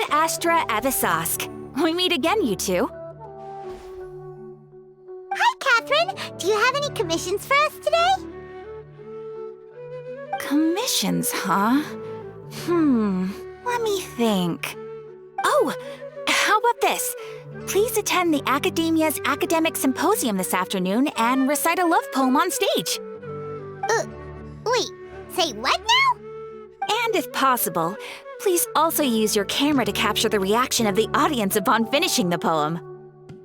Astra Avisask. We meet again, you two. Hi, Catherine! Do you have any commissions for us today? Commissions, huh? Let me think. Oh, how about this? Please attend the Akademiya's Academic Symposium this afternoon and recite a love poem on stage. Wait, say what now? And if possible, please also use your camera to capture the reaction of the audience upon finishing the poem.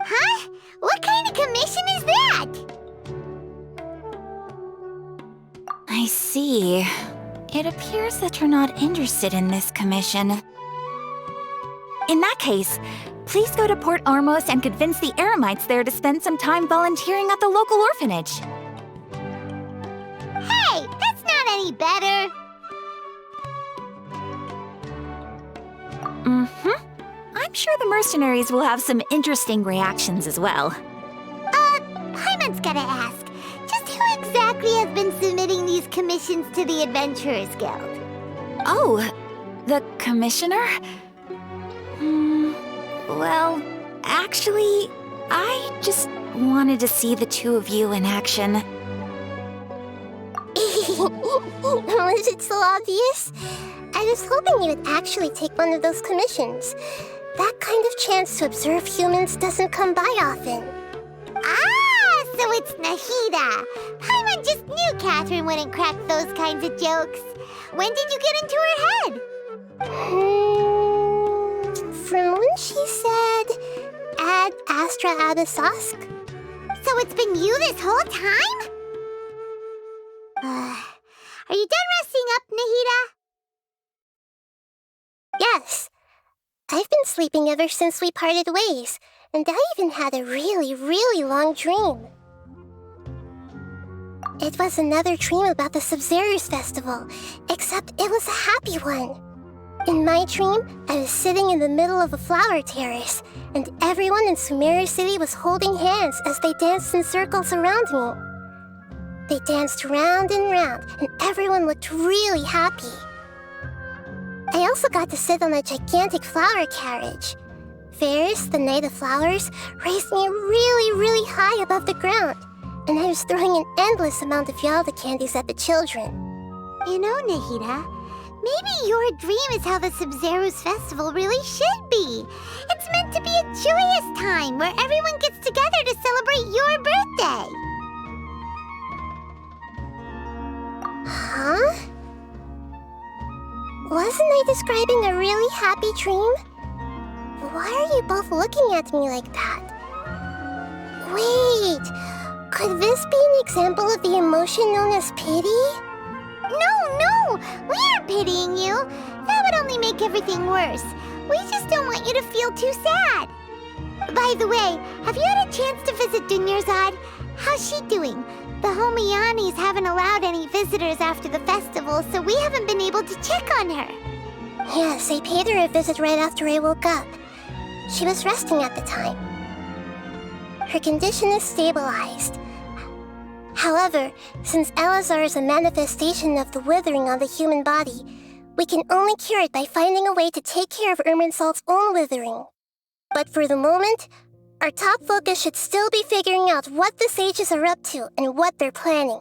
Huh? What kind of commission is that? I see. It appears that you're not interested in this commission. In that case, please go to Port Armos and convince the Eremites there to spend some time volunteering at the local orphanage. Hey, that's not any better. I'm sure the mercenaries will have some interesting reactions as well. Paimon's gotta ask, just who exactly has been submitting these commissions to the Adventurers Guild? Oh, the commissioner? Well, actually, I just wanted to see the two of you in action. Was it so obvious? I was hoping you would actually take one of those commissions. That kind of chance to observe humans doesn't come by often. Ah, so it's Nahida. Paimon just knew Catherine wouldn't crack those kinds of jokes. When did you get into her head? From when she said, Ad Astra Abisask. So it's been you this whole time? Are you done resting up, Nahida? Yes. I've been sleeping ever since we parted ways, and I even had a really, really long dream. It was another dream about the Sub-Zero's festival, except it was a happy one. In my dream, I was sitting in the middle of a flower terrace, and everyone in Sumeru City was holding hands as they danced in circles around me. They danced round and round, and everyone looked really happy. I also got to sit on a gigantic flower carriage. Ferris, the Knight of Flowers, raised me really, really high above the ground, and I was throwing an endless amount of Yalda candies at the children. You know, Nahida, maybe your dream is how the Sub-Zero's festival really should be. It's meant to be a joyous time where everyone gets together to celebrate your birthday. Huh? Wasn't I describing a really happy dream? Why are you both looking at me like that? Wait, could this be an example of the emotion known as pity? No, we aren't pitying you. That would only make everything worse. We just don't want you to feel too sad. By the way, have you had a chance to visit Dunyarzad? How's she doing? The Homiyanis haven't allowed any visitors after the festival, so we haven't been able to check on her. Yes, I paid her a visit right after I woke up. She was resting at the time. Her condition is stabilized. However, since Elazar is a manifestation of the withering on the human body, we can only cure it by finding a way to take care of Irminsul's own withering. But for the moment, our top focus should still be figuring out what the sages are up to and what they're planning.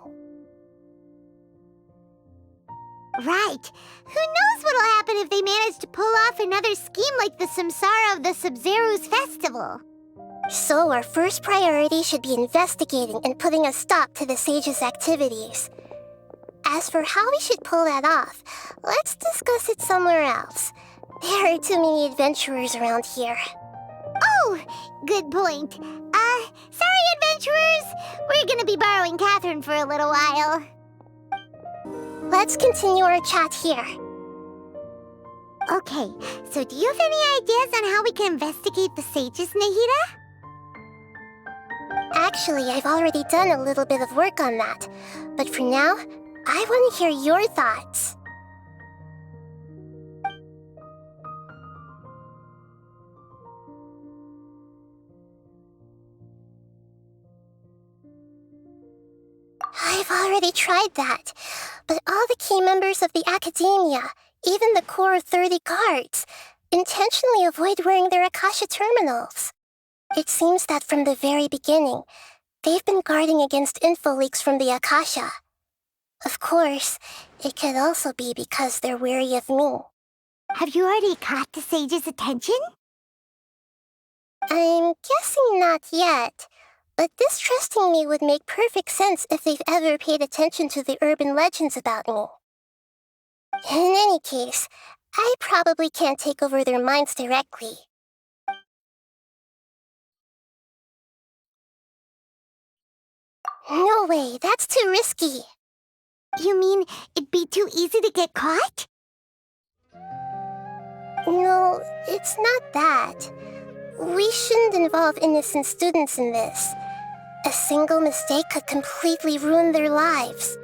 Right. Who knows what'll happen if they manage to pull off another scheme like the Samsara of the Sub-Zero's festival? So our first priority should be investigating and putting a stop to the sages' activities. As for how we should pull that off, let's discuss it somewhere else. There are too many adventurers around here. Oh, good point. Sorry, adventurers. We're gonna be borrowing Catherine for a little while. Let's continue our chat here. Okay, so do you have any ideas on how we can investigate the sages, Nahida? Actually, I've already done a little bit of work on that. But for now, I want to hear your thoughts. I've already tried that, but all the key members of the Akademiya, even the core of 30 guards, intentionally avoid wearing their Akasha terminals. It seems that from the very beginning, they've been guarding against info leaks from the Akasha. Of course, it could also be because they're wary of me. Have you already caught the sage's attention? I'm guessing not yet, but distrusting me would make perfect sense if they've ever paid attention to the urban legends about me. In any case, I probably can't take over their minds directly. No way, that's too risky. You mean it'd be too easy to get caught? No, it's not that. We shouldn't involve innocent students in this. A single mistake could completely ruin their lives.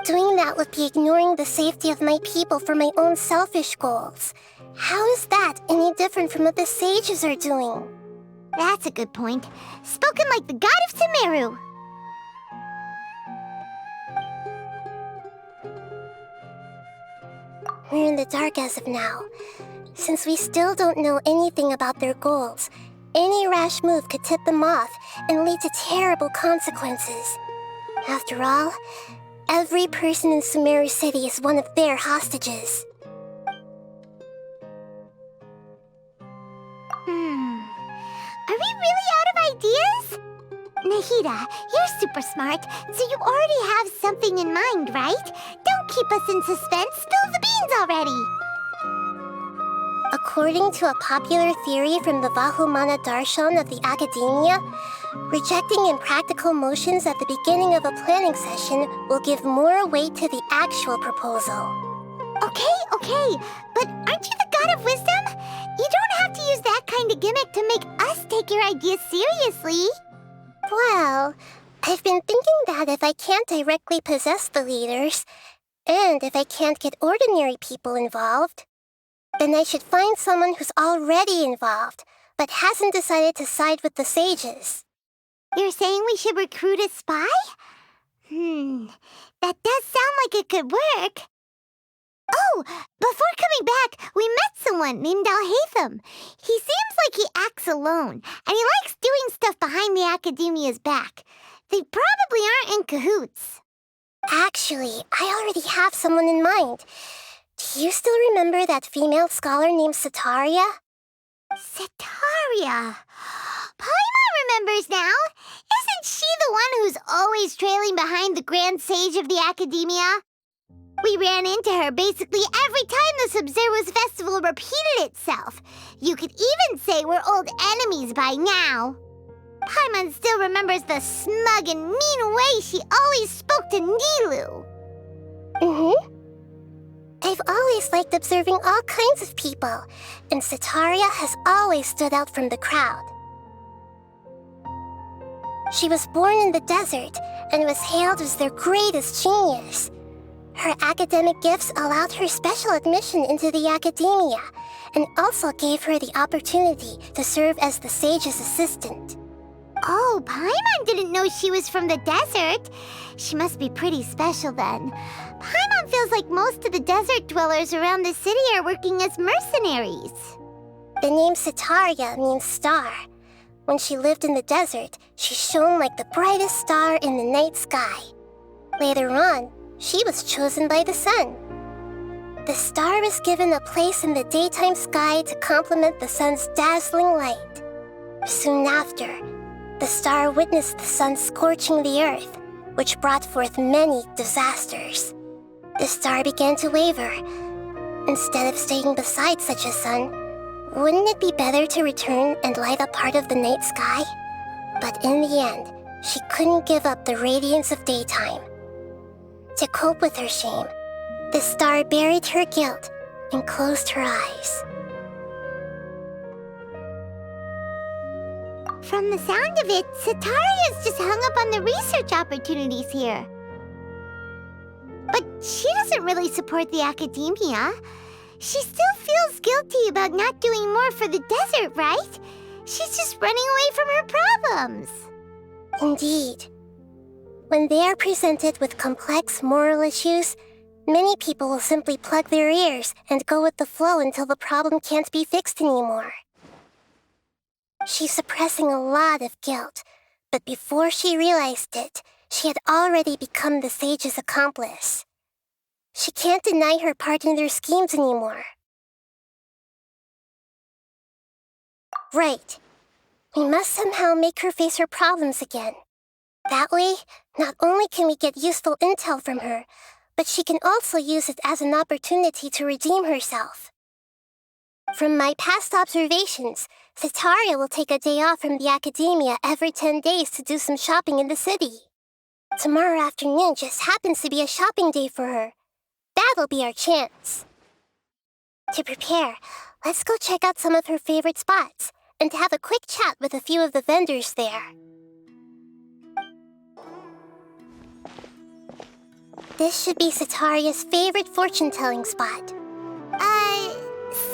Doing that would be ignoring the safety of my people for my own selfish goals. How is that any different from what the sages are doing? That's a good point. Spoken like the god of Sumeru. We're in the dark as of now. Since we still don't know anything about their goals, any rash move could tip them off and lead to terrible consequences. After all, every person in Sumeru City is one of their hostages. Are we really out of ideas? Nahida, you're super smart, so you already have something in mind, right? Don't keep us in suspense. Spill the beans already. According to a popular theory from the Vahumana Darshan of the Akademiya, rejecting impractical motions at the beginning of a planning session will give more weight to the actual proposal. Okay, but aren't you the god of wisdom? You don't have to use that kind of gimmick to make us take your ideas seriously. Well, I've been thinking that if I can't directly possess the leaders, and if I can't get ordinary people involved, then I should find someone who's already involved, but hasn't decided to side with the sages. You're saying we should recruit a spy? That does sound like it could work. Oh, before coming back, we met someone named Alhaitham. He seems like he acts alone, and he likes doing stuff behind the Akademiya's back. They probably aren't in cahoots. Actually, I already have someone in mind. Do you still remember that female scholar named Setaria? Setaria. Paimon remembers now. Isn't she the one who's always trailing behind the Grand Sage of the Akademiya? We ran into her basically every time the Sub-Zero's festival repeated itself. You could even say we're old enemies by now. Paimon still remembers the smug and mean way she always spoke to Nilou. I've always liked observing all kinds of people, and Setaria has always stood out from the crowd. She was born in the desert and was hailed as their greatest genius. Her academic gifts allowed her special admission into the Akademiya, and also gave her the opportunity to serve as the sage's assistant. Oh, Paimon didn't know she was from the desert. She must be pretty special then. Paimon feels like most of the desert dwellers around the city are working as mercenaries. The name Setaria means star. When she lived in the desert, she shone like the brightest star in the night sky. Later on, she was chosen by the sun. The star was given a place in the daytime sky to complement the sun's dazzling light. Soon after, the star witnessed the sun scorching the earth, which brought forth many disasters. The star began to waver. Instead of staying beside such a sun, wouldn't it be better to return and light up part of the night sky? But in the end, she couldn't give up the radiance of daytime. To cope with her shame, the star buried her guilt and closed her eyes. From the sound of it, Setaria's just hung up on the research opportunities here. But she doesn't really support the Akademiya. She still feels guilty about not doing more for the desert, right? She's just running away from her problems. Indeed. When they are presented with complex moral issues, Many people will simply plug their ears and go with the flow until the problem can't be fixed anymore. She's suppressing a lot of guilt, but before she realized it, she had already become the sage's accomplice. She can't deny her part in their schemes anymore. Right. We must somehow make her face her problems again. That way, not only can we get useful intel from her, but she can also use it as an opportunity to redeem herself. From my past observations, Setaria will take a day off from the Akademiya every 10 days to do some shopping in the city. Tomorrow afternoon just happens to be a shopping day for her. That'll be our chance. To prepare, let's go check out some of her favorite spots and have a quick chat with a few of the vendors there. This should be Setaria's favorite fortune-telling spot.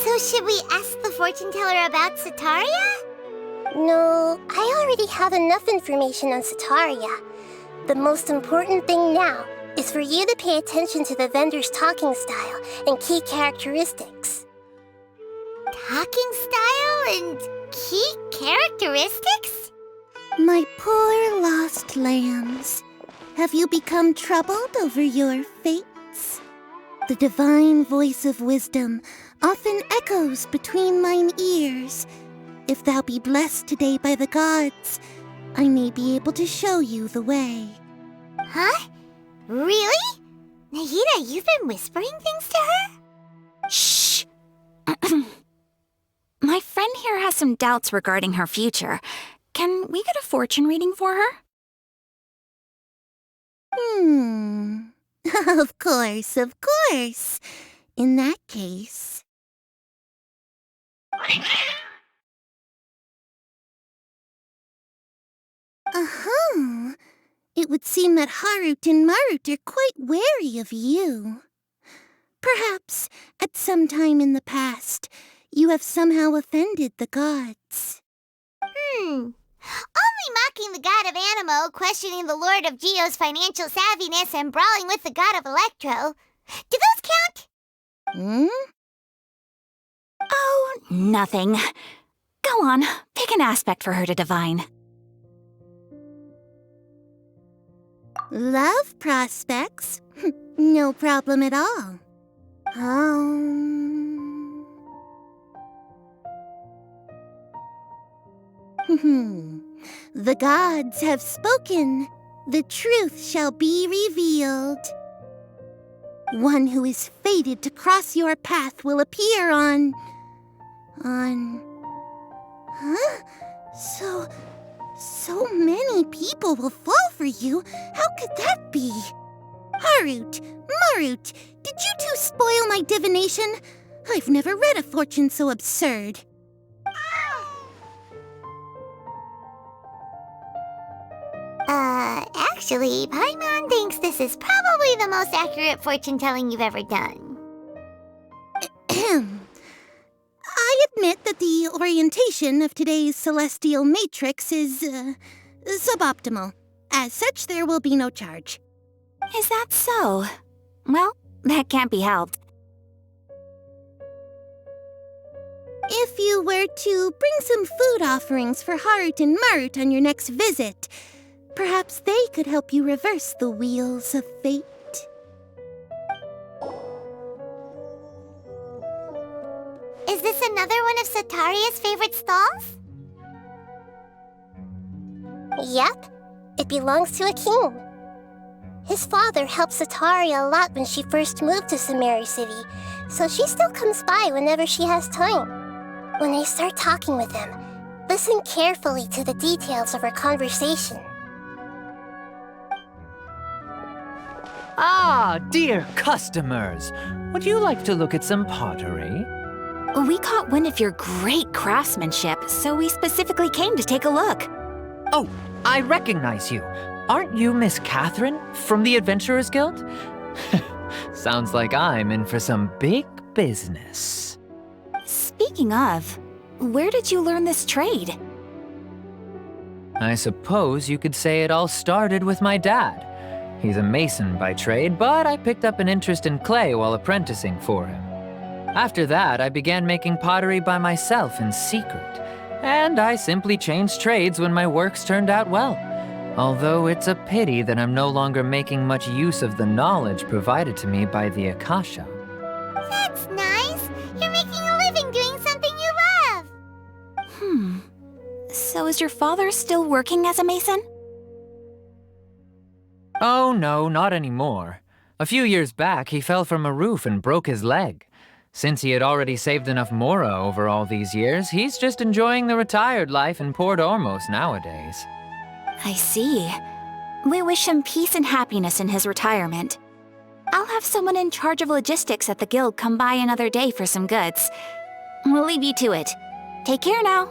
So should we ask the fortune teller about Setaria? No, I already have enough information on Setaria. The most important thing now is for you to pay attention to the vendor's talking style and key characteristics. Talking style and key characteristics? My poor lost lambs, have you become troubled over your fates? The divine voice of wisdom often echoes between mine ears. If thou be blessed today by the gods, I may be able to show you the way. Huh? Really? Nahida, you've been whispering things to her? Shh! My friend here has some doubts regarding her future. Can we get a fortune reading for her? Of course, of course. In that case... It would seem that Harut and Marut are quite wary of you. Perhaps, at some time in the past, you have somehow offended the gods. Only mocking the god of Animo, questioning the lord of Geo's financial savviness, and brawling with the god of Electro. Do those count? Oh, nothing. Go on, pick an aspect for her to divine. Love prospects? No problem at all. The gods have spoken. The truth shall be revealed. One who is fated to cross your path will appear on... So many people will fall for you. How could that be? Harut, Marut, did you two spoil my divination? I've never read a fortune so absurd. Actually, Paimon thinks this is probably the most accurate fortune-telling you've ever done. I admit that the orientation of today's celestial matrix is, suboptimal. As such, there will be no charge. Is that so? Well, that can't be helped. If you were to bring some food offerings for Harut and Marut on your next visit, perhaps they could help you reverse the wheels of fate. Is this another one of Setaria's favorite stalls? Yep, it belongs to a king. His father helped Setaria a lot when she first moved to Sumeru City, so she still comes by whenever she has time. When I start talking with him, listen carefully to the details of our conversation. Ah, dear customers, would you like to look at some pottery? We caught wind of your great craftsmanship, so we specifically came to take a look. Oh, I recognize you. Aren't you Miss Catherine from the Adventurers Guild? Sounds like I'm in for some big business. Speaking of, where did you learn this trade? I suppose you could say it all started with my dad. He's a mason by trade, but I picked up an interest in clay while apprenticing for him. After that, I began making pottery by myself in secret, and I simply changed trades when my works turned out well. Although it's a pity that I'm no longer making much use of the knowledge provided to me by the Akasha. That's nice. You're making a living doing something you love. So is your father still working as a mason? Oh no, not anymore. A few years back, he fell from a roof and broke his leg. Since he had already saved enough mora over all these years, he's just enjoying the retired life in Port Ormos nowadays. I see. We wish him peace and happiness in his retirement. I'll have someone in charge of logistics at the guild come by another day for some goods. We'll leave you to it. Take care now.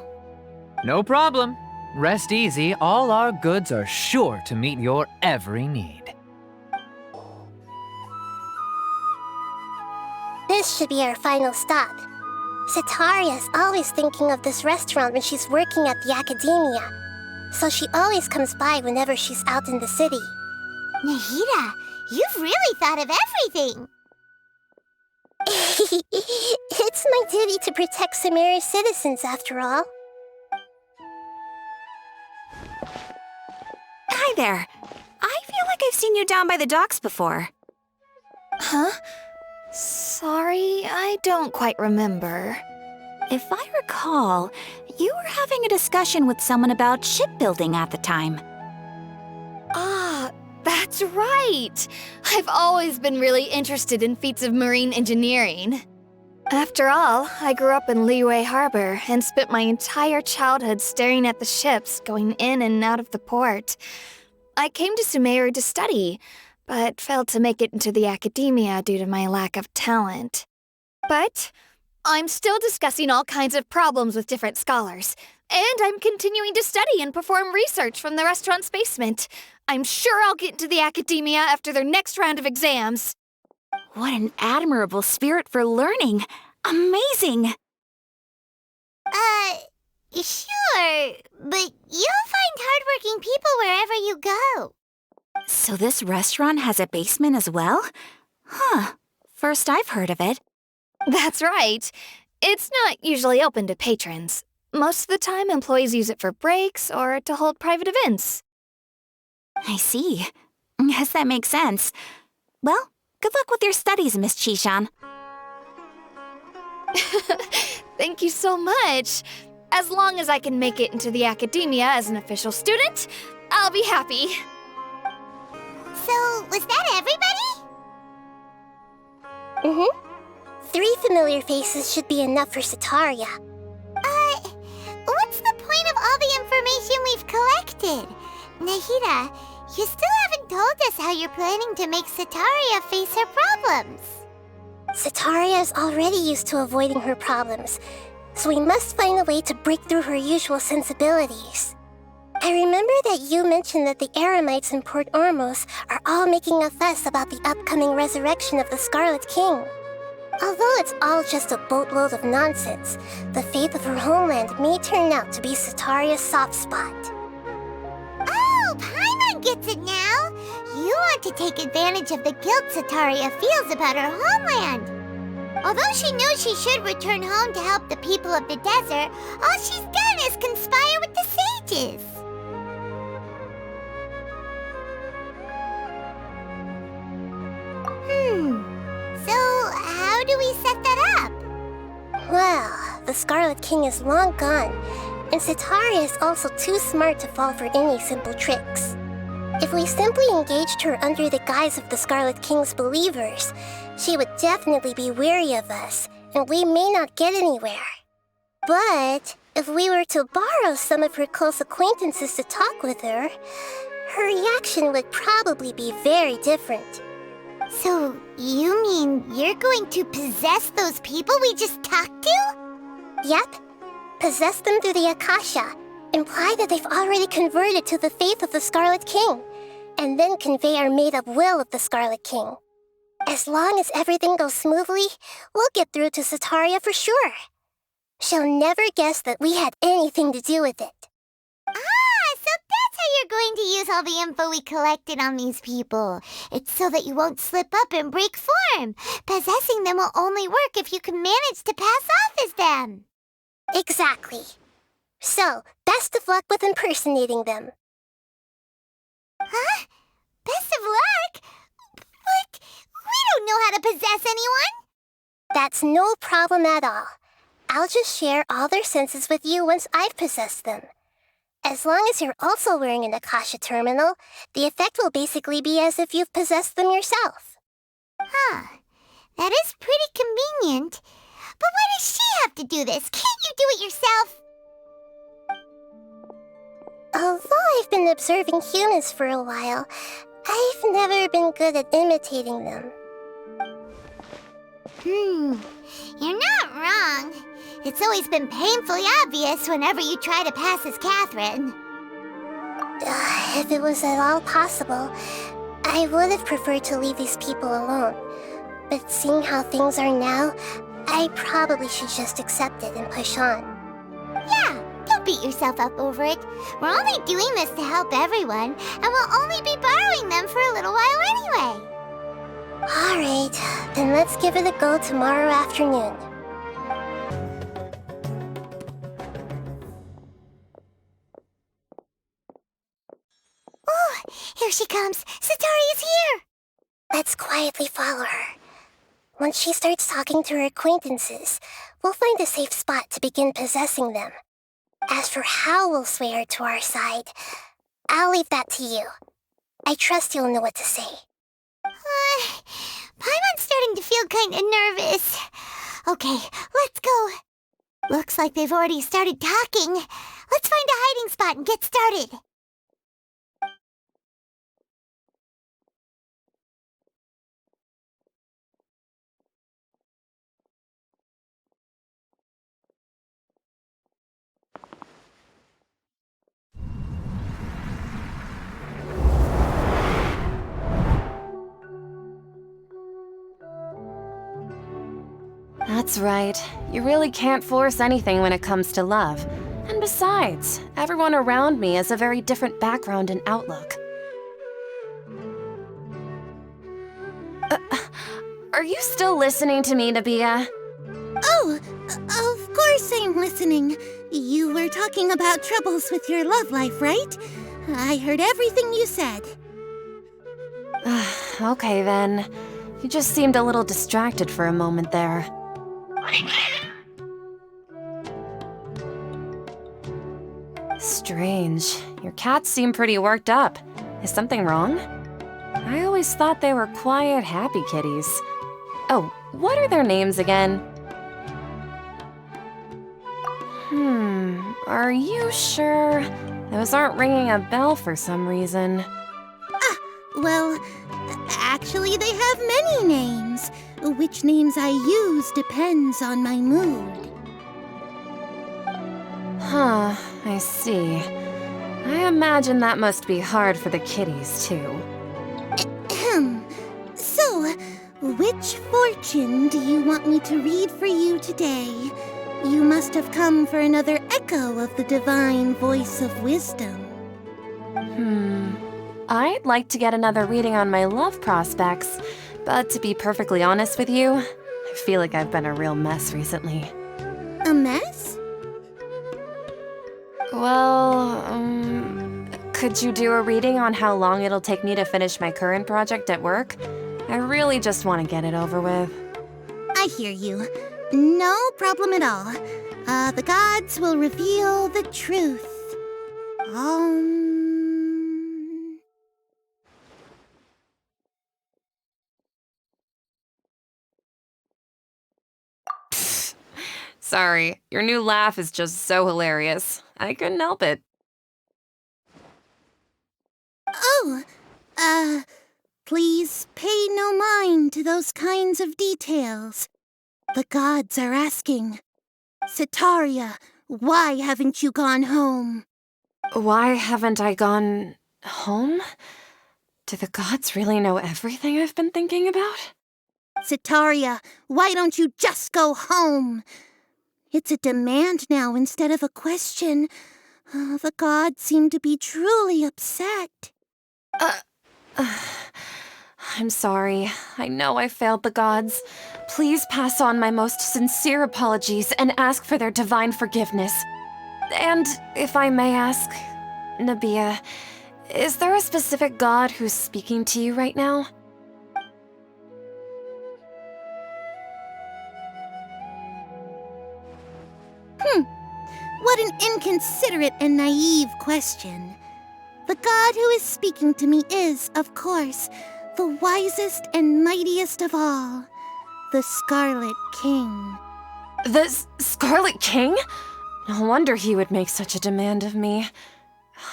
No problem. Rest easy, all our goods are sure to meet your every need. This should be our final stop. Sitaria's always thinking of this restaurant when she's working at the Akademiya, so she always comes by whenever she's out in the city. Nahida, you've really thought of everything. It's my duty to protect Sumeru's citizens, after all. Hi there. I feel like I've seen you down by the docks before. Huh? Sorry, I don't quite remember. If I recall, you were having a discussion with someone about shipbuilding at the time. Ah, that's right! I've always been really interested in feats of marine engineering. After all, I grew up in Liyue Harbor and spent my entire childhood staring at the ships going in and out of the port. I came to Sumeru to study, but failed to make it into the Akademiya due to my lack of talent. But I'm still discussing all kinds of problems with different scholars, and I'm continuing to study and perform research from the restaurant's basement. I'm sure I'll get into the Akademiya after their next round of exams. What an admirable spirit for learning! Amazing! Sure, but you'll find hardworking people wherever you go. So this restaurant has a basement as well? Huh. First I've heard of it. That's right. It's not usually open to patrons. Most of the time, employees use it for breaks or to hold private events. I see. Guess that makes sense. Well, good luck with your studies, Miss Chishan. Thank you so much. As long as I can make it into the Akademiya as an official student, I'll be happy. So, was that everybody? 3 familiar faces should be enough for Sitaria. What's the point of all the information we've collected? Nahida, you still haven't told us how you're planning to make Sitaria face her problems. Sitaria is already used to avoiding her problems, so we must find a way to break through her usual sensibilities. I remember that you mentioned that the Eremites in Port Ormos are all making a fuss about the upcoming resurrection of the Scarlet King. Although it's all just a boatload of nonsense, the faith of her homeland may turn out to be Sitaria's soft spot. Oh, Paimon gets it now! You want to take advantage of the guilt Sitaria feels about her homeland. Although she knows she should return home to help the people of the desert, all she's done is conspire with the sages. So how do we set that up? Well, the Scarlet King is long gone, and Sitaria is also too smart to fall for any simple tricks. If we simply engaged her under the guise of the Scarlet King's believers, she would definitely be wary of us, and we may not get anywhere. But if we were to borrow some of her close acquaintances to talk with her, her reaction would probably be very different. So, you mean you're going to possess those people we just talked to? Yep. Possess them through the Akasha, imply that they've already converted to the faith of the Scarlet King, and then convey our made-up will of the Scarlet King. As long as everything goes smoothly, we'll get through to Sitaria for sure. She'll never guess that we had anything to do with it. Ah, so that's how you're going to use all the info we collected on these people. It's so that you won't slip up and break form. Possessing them will only work if you can manage to pass off as them. Exactly. So, best of luck with impersonating them. Huh? Best of luck? But we don't know how to possess anyone. That's no problem at all. I'll just share all their senses with you once I've possessed them. As long as you're also wearing an Akasha terminal, the effect will basically be as if you've possessed them yourself. Huh. That is pretty convenient. But why does she have to do this? Can't you do it yourself? Although I've been observing humans for a while, I've never been good at imitating them. You're not wrong. It's always been painfully obvious whenever you try to pass as Catherine. If it was at all possible, I would have preferred to leave these people alone. But seeing how things are now, I probably should just accept it and push on. Yeah, don't beat yourself up over it. We're only doing this to help everyone, and we'll only be borrowing them for a little while anyway. Alright, then let's give it a go tomorrow afternoon. Oh, here she comes. Satari is here. Let's quietly follow her. Once she starts talking to her acquaintances, we'll find a safe spot to begin possessing them. As for how we'll sway her to our side, I'll leave that to you. I trust you'll know what to say. Paimon's starting to feel kind of nervous. Okay, let's go. Looks like they've already started talking. Let's find a hiding spot and get started. That's right. You really can't force anything when it comes to love. And besides, everyone around me has a very different background and outlook. Are you still listening to me, Nahida? Oh, of course I'm listening. You were talking about troubles with your love life, right? I heard everything you said. Okay then. You just seemed a little distracted for a moment there. Strange. Your cats seem pretty worked up. Is something wrong? I always thought they were quiet, happy kitties. Oh, what are their names again? Are you sure? Those aren't ringing a bell for some reason. Well, actually they have many names. Which names I use depends on my mood. Huh, I see. I imagine that must be hard for the kitties, too. So, which fortune do you want me to read for you today? You must have come for another echo of the divine voice of wisdom. I'd like to get another reading on my love prospects, but to be perfectly honest with you, I feel like I've been a real mess recently. A mess? Well, could you do a reading on how long it'll take me to finish my current project at work? I really just want to get it over with. I hear you. No problem at all. The gods will reveal the truth. Sorry, your new laugh is just so hilarious. I couldn't help it. Please pay no mind to those kinds of details. The gods are asking, Setaria, why haven't you gone home? Why haven't I gone home? Do the gods really know everything I've been thinking about? Setaria, why don't you just go home? It's a demand now instead of a question. The gods seem to be truly upset. I'm sorry. I know I failed the gods. Please pass on my most sincere apologies and ask for their divine forgiveness. And if I may ask, Nabia, is there a specific god who's speaking to you right now? What an inconsiderate and naive question. The god who is speaking to me is, of course, the wisest and mightiest of all, the Scarlet King. The Scarlet King? No wonder he would make such a demand of me.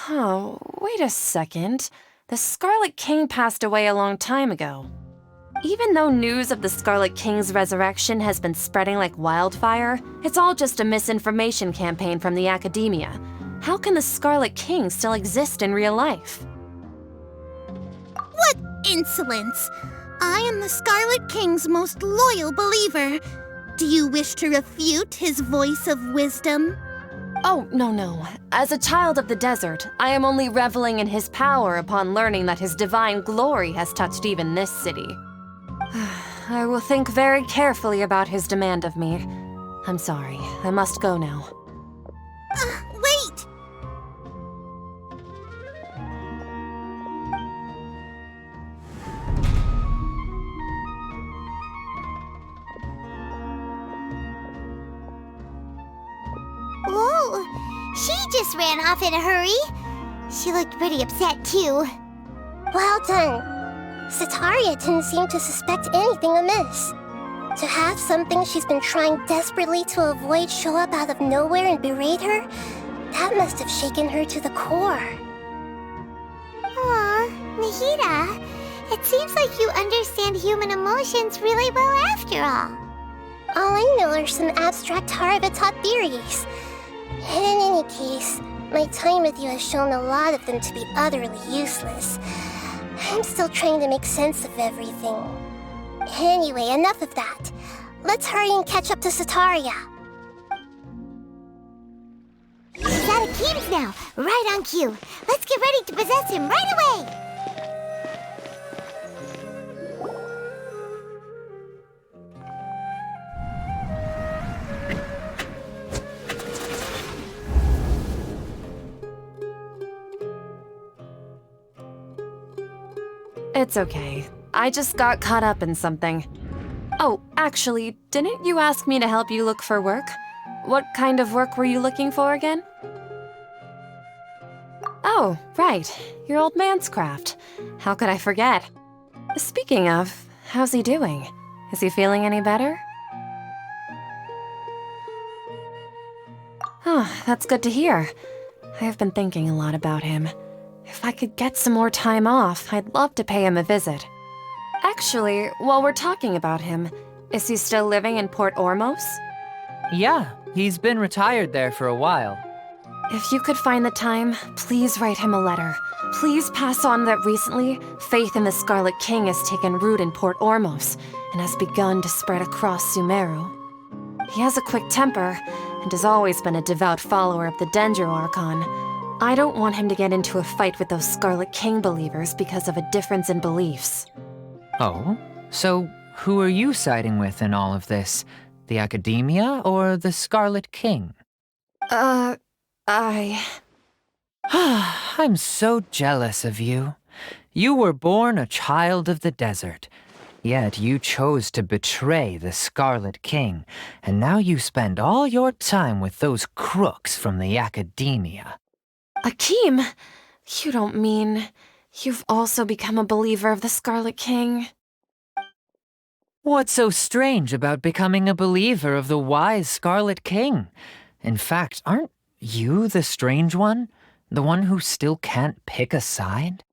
Oh, wait a second. The Scarlet King passed away a long time ago. Even though news of the Scarlet King's resurrection has been spreading like wildfire, it's all just a misinformation campaign from the Akademiya. How can the Scarlet King still exist in real life? What insolence! I am the Scarlet King's most loyal believer. Do you wish to refute his voice of wisdom? Oh, no. As a child of the desert, I am only reveling in his power upon learning that his divine glory has touched even this city. I will think very carefully about his demand of me. I'm sorry, I must go now. Wait! Whoa! She just ran off in a hurry. She looked pretty upset, too. Well done. Sataria didn't seem to suspect anything amiss. To have something she's been trying desperately to avoid show up out of nowhere and berate her, that must have shaken her to the core. Aw, Nahida, it seems like you understand human emotions really well after all. All I know are some abstract Harava-taught theories. And in any case, my time with you has shown a lot of them to be utterly useless. I'm still trying to make sense of everything. Anyway, enough of that. Let's hurry and catch up to Sataria. He's at Akim's now, right on cue. Let's get ready to possess him right away! It's okay. I just got caught up in something. Oh, actually, didn't you ask me to help you look for work? What kind of work were you looking for again? Oh, right. Your old man's craft. How could I forget? Speaking of, how's he doing? Is he feeling any better? Oh, that's good to hear. I've been thinking a lot about him. If I could get some more time off, I'd love to pay him a visit. Actually, while we're talking about him, is he still living in Port Ormos? Yeah, he's been retired there for a while. If you could find the time, please write him a letter. Please pass on that recently, faith in the Scarlet King has taken root in Port Ormos and has begun to spread across Sumeru. He has a quick temper and has always been a devout follower of the Dendro Archon. I don't want him to get into a fight with those Scarlet King believers because of a difference in beliefs. Oh? So who are you siding with in all of this? The Akademiya or the Scarlet King? I'm so jealous of you. You were born a child of the desert, yet you chose to betray the Scarlet King, and now you spend all your time with those crooks from the Akademiya. Akim, you don't mean you've also become a believer of the Scarlet King? What's so strange about becoming a believer of the wise Scarlet King? In fact, aren't you the strange one? The one who still can't pick a side?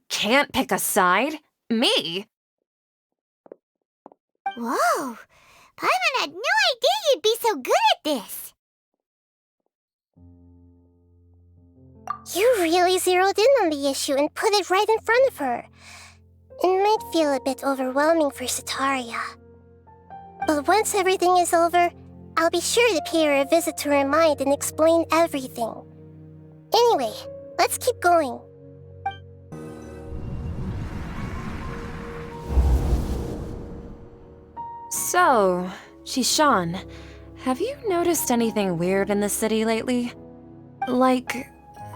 Can't pick a side? Me? Whoa! Paimon had no idea you'd be so good at this! You really zeroed in on the issue and put it right in front of her. It might feel a bit overwhelming for Sataria. But once everything is over, I'll be sure to pay her a visit to her mind and explain everything. Anyway, let's keep going. So, Shishan, have you noticed anything weird in the city lately? Like,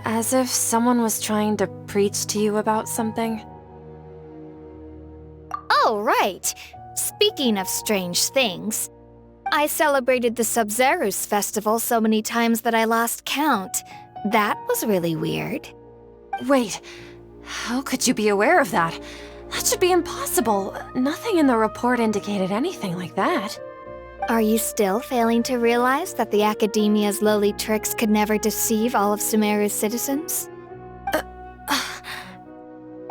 as if someone was trying to preach to you about something? Oh, right. Speaking of strange things, I celebrated the Sub-Zerus festival so many times that I lost count. That was really weird. Wait, how could you be aware of that? That should be impossible. Nothing in the report indicated anything like that. Are you still failing to realize that the Akademiya's lowly tricks could never deceive all of Sumeru's citizens?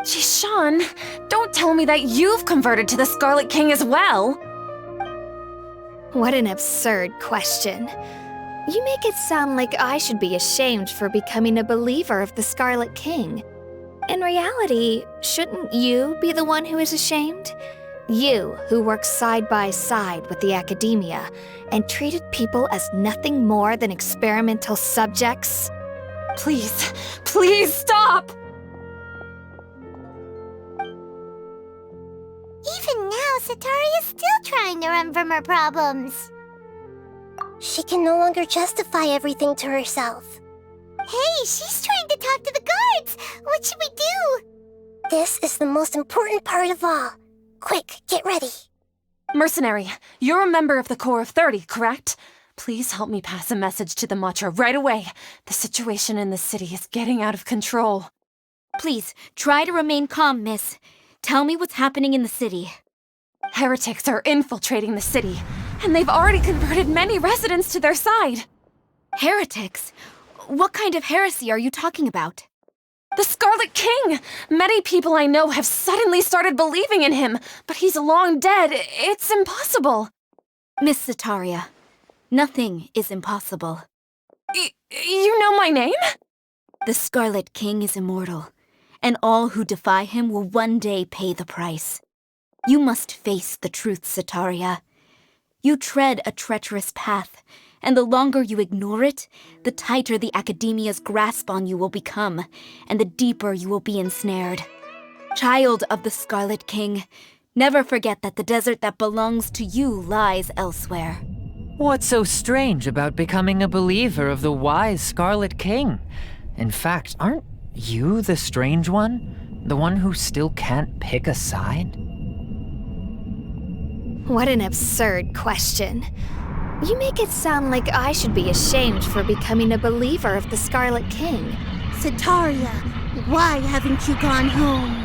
Shishan, don't tell me that you've converted to the Scarlet King as well! What an absurd question. You make it sound like I should be ashamed for becoming a believer of the Scarlet King. In reality, shouldn't you be the one who is ashamed? You, who works side by side with the Akademiya and treated people as nothing more than experimental subjects? Please, please stop! Even now, Satari is still trying to run from her problems. She can no longer justify everything to herself. Hey, she's trying to talk to the guards! What should we do? This is the most important part of all. Quick, get ready. Mercenary, you're a member of the Corps of 30, correct? Please help me pass a message to the Matcha right away. The situation in the city is getting out of control. Please, try to remain calm, miss. Tell me what's happening in the city. Heretics are infiltrating the city, and they've already converted many residents to their side. Heretics? What kind of heresy are you talking about? The Scarlet King! Many people I know have suddenly started believing in him, but he's long dead. It's impossible. Miss Sataria, nothing is impossible. You know my name? The Scarlet King is immortal, and all who defy him will one day pay the price. You must face the truth, Sataria. You tread a treacherous path, and the longer you ignore it, the tighter the Akademiya's grasp on you will become, and the deeper you will be ensnared. Child of the Scarlet King, never forget that the desert that belongs to you lies elsewhere. What's so strange about becoming a believer of the wise Scarlet King? In fact, aren't you the strange one? The one who still can't pick a side? What an absurd question. You make it sound like I should be ashamed for becoming a believer of the Scarlet King. Sataria, why haven't you gone home?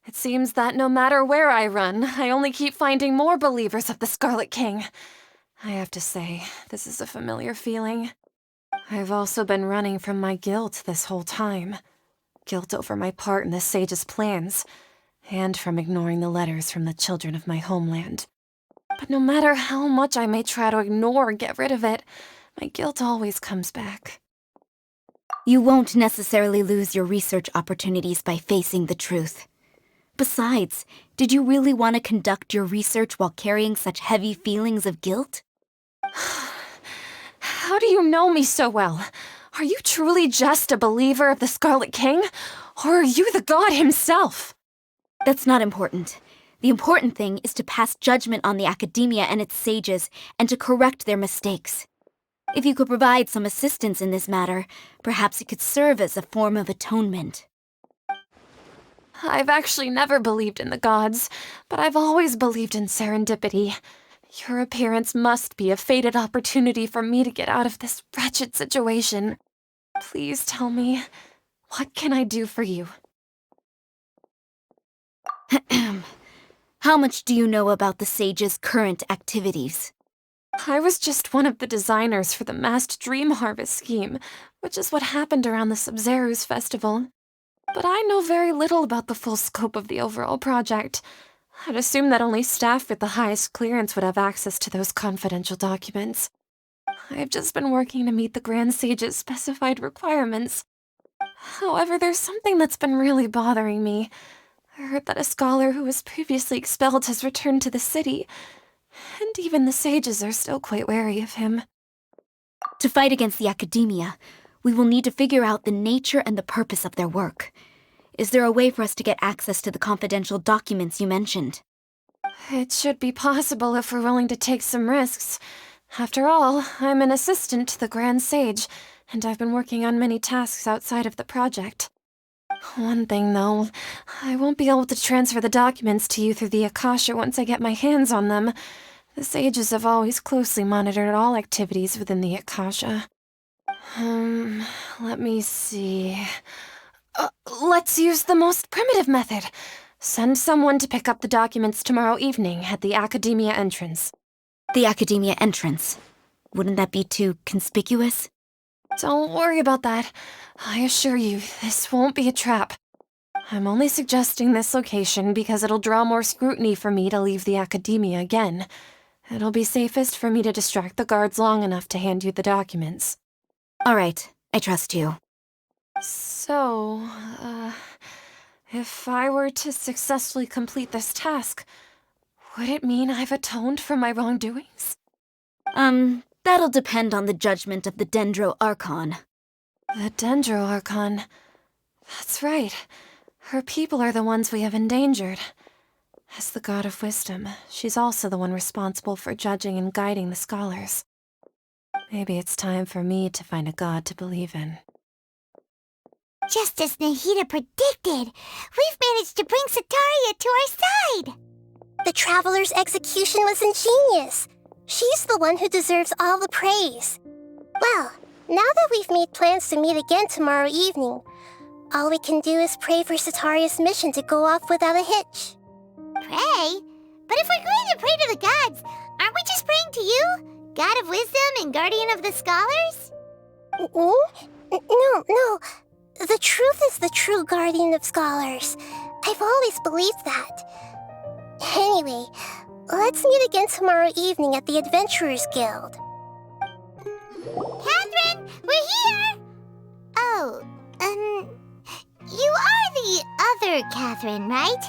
It seems that no matter where I run, I only keep finding more believers of the Scarlet King. I have to say, this is a familiar feeling. I've also been running from my guilt this whole time. Guilt over my part in the sage's plans, and from ignoring the letters from the children of my homeland. But no matter how much I may try to ignore or get rid of it, my guilt always comes back. You won't necessarily lose your research opportunities by facing the truth. Besides, did you really want to conduct your research while carrying such heavy feelings of guilt? How do you know me so well? Are you truly just a believer of the Scarlet King? Or are you the god himself? That's not important. The important thing is to pass judgment on the Akademiya and its sages, and to correct their mistakes. If you could provide some assistance in this matter, perhaps it could serve as a form of atonement. I've actually never believed in the gods, but I've always believed in serendipity. Your appearance must be a fated opportunity for me to get out of this wretched situation. Please tell me, what can I do for you? How much do you know about the sage's current activities? I was just one of the designers for the massed dream harvest scheme, which is what happened around the Sub-Zerus festival. But I know very little about the full scope of the overall project. I'd assume that only staff with the highest clearance would have access to those confidential documents. I've just been working to meet the Grand Sage's specified requirements. However, there's something that's been really bothering me. I heard that a scholar who was previously expelled has returned to the city, and even the sages are still quite wary of him. To fight against the Akademiya, we will need to figure out the nature and the purpose of their work. Is there a way for us to get access to the confidential documents you mentioned? It should be possible if we're willing to take some risks. After all, I'm an assistant to the Grand Sage, and I've been working on many tasks outside of the project. One thing, though, I won't be able to transfer the documents to you through the Akasha once I get my hands on them. The sages have always closely monitored all activities within the Akasha. Let me see. Let's use the most primitive method. Send someone to pick up the documents tomorrow evening at the Akademiya entrance. The Akademiya entrance. Wouldn't that be too conspicuous? Don't worry about that. I assure you, this won't be a trap. I'm only suggesting this location because it'll draw more scrutiny for me to leave the Akademiya again. It'll be safest for me to distract the guards long enough to hand you the documents. All right, I trust you. So, if I were to successfully complete this task, would it mean I've atoned for my wrongdoings? That'll depend on the judgment of the Dendro Archon. The Dendro Archon. That's right. Her people are the ones we have endangered. As the god of wisdom, she's also the one responsible for judging and guiding the scholars. Maybe it's time for me to find a god to believe in. Just as Nahida predicted, we've managed to bring Sataria to our side! The Traveler's execution was ingenious. She's the one who deserves all the praise. Well, now that we've made plans to meet again tomorrow evening, all we can do is pray for Sataria's mission to go off without a hitch. Pray? But if we're going to pray to the gods, aren't we just praying to you? God of wisdom and guardian of the scholars? No. The truth is the true guardian of scholars. I've always believed that. Anyway, let's meet again tomorrow evening at the Adventurers Guild. Catherine, we're here! Oh, you are the other Catherine, right?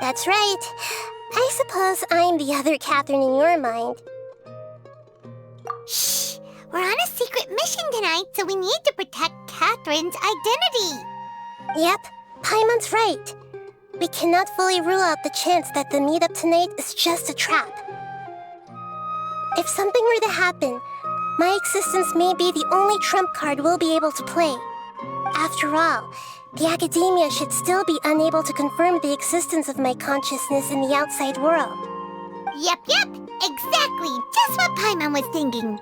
That's right. I suppose I'm the other Catherine in your mind. Shh! We're on a secret mission tonight, so we need to protect Catherine's identity. Yep, Paimon's right. We cannot fully rule out the chance that the meetup tonight is just a trap. If something were to happen, my existence may be the only trump card we'll be able to play. After all, the Akademiya should still be unable to confirm the existence of my consciousness in the outside world. Yep, exactly, just what Paimon was thinking.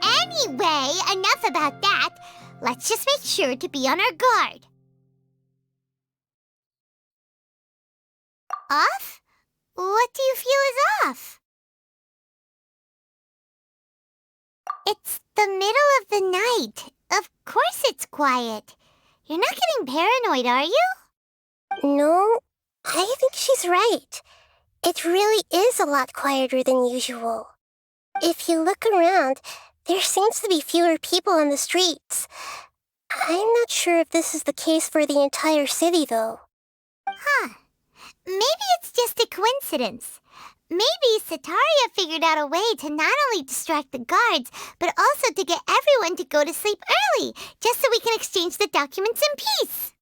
Anyway, enough about that. Let's just make sure to be on our guard. Off? What do you feel is off? It's the middle of the night. Of course it's quiet. You're not getting paranoid, are you? No, I think she's right. It really is a lot quieter than usual. If you look around, there seems to be fewer people on the streets. I'm not sure if this is the case for the entire city, though. Huh. Maybe it's just a coincidence. Maybe Sataria figured out a way to not only distract the guards, but also to get everyone to go to sleep early, just so we can exchange the documents in peace.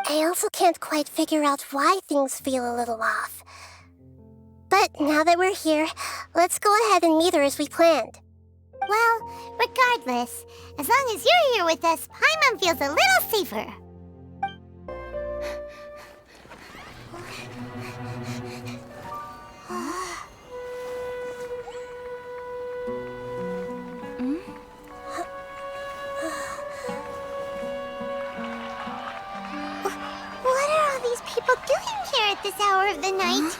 I also can't quite figure out why things feel a little off. But now that we're here, let's go ahead and meet her as we planned. Well, regardless, as long as you're here with us, Paimon feels a little safer. What are all these people doing here at this hour of the night?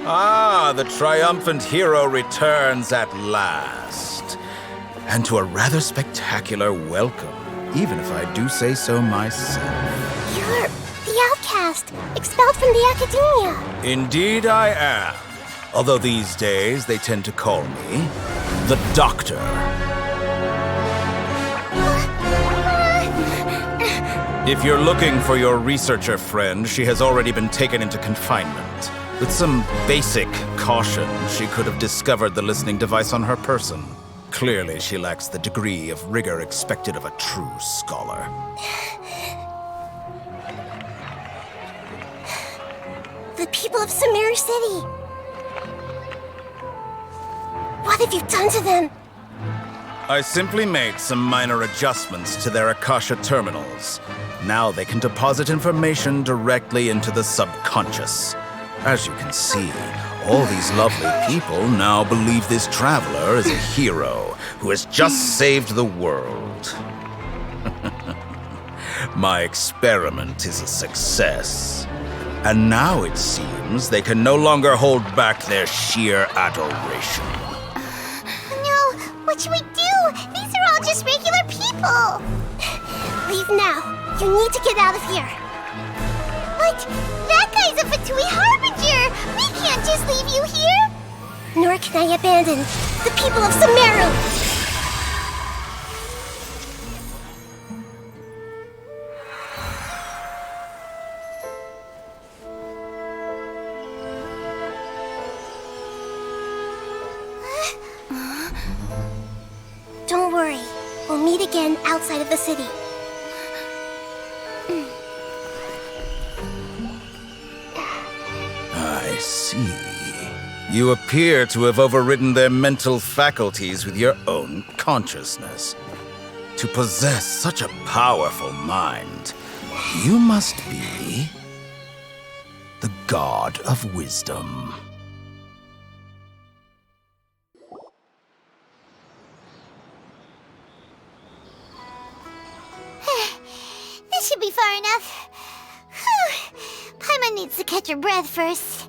Ah, the triumphant hero returns at last. And to a rather spectacular welcome, even if I do say so myself. You're the outcast, expelled from the Akademiya. Indeed I am. Although these days they tend to call me the Doctor. If you're looking for your researcher friend, she has already been taken into confinement. With some basic caution, she could have discovered the listening device on her person. Clearly, she lacks the degree of rigor expected of a true scholar. The people of Sumeru City. What have you done to them? I simply made some minor adjustments to their Akasha terminals. Now they can deposit information directly into the subconscious. As you can see, all these lovely people now believe this traveler is a hero who has just saved the world. My experiment is a success. And now it seems they can no longer hold back their sheer adoration. No, what should we do? These are all just regular people. Leave now. You need to get out of here. But that guy's a Fatui Harbinger. We can't just leave you here. Nor can I abandon the people of Sumeru. Don't worry. We'll meet again outside of the city. I see. You appear to have overridden their mental faculties with your own consciousness. To possess such a powerful mind, you must be the god of wisdom. This should be far enough. Whew. Paimon needs to catch her breath first.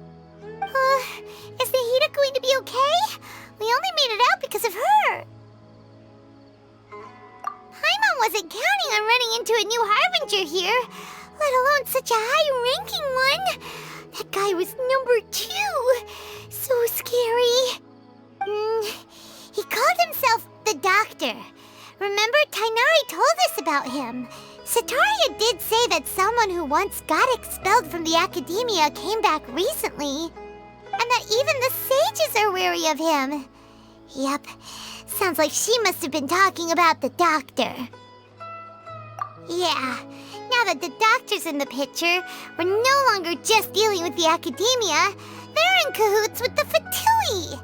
Is Nahida going to be okay? We only made it out because of her. Paimon wasn't counting on running into a new Harbinger here, let alone such a high-ranking one. That guy was number 2. So scary. He called himself the Doctor. Remember, Tainari told us about him. Sataria did say that someone who once got expelled from the Akademiya came back recently. And that even the sages are wary of him. Yep, sounds like she must have been talking about the Doctor. Yeah, now that the Doctor's in the picture, we're no longer just dealing with the Akademiya. They're in cahoots with the Fatui.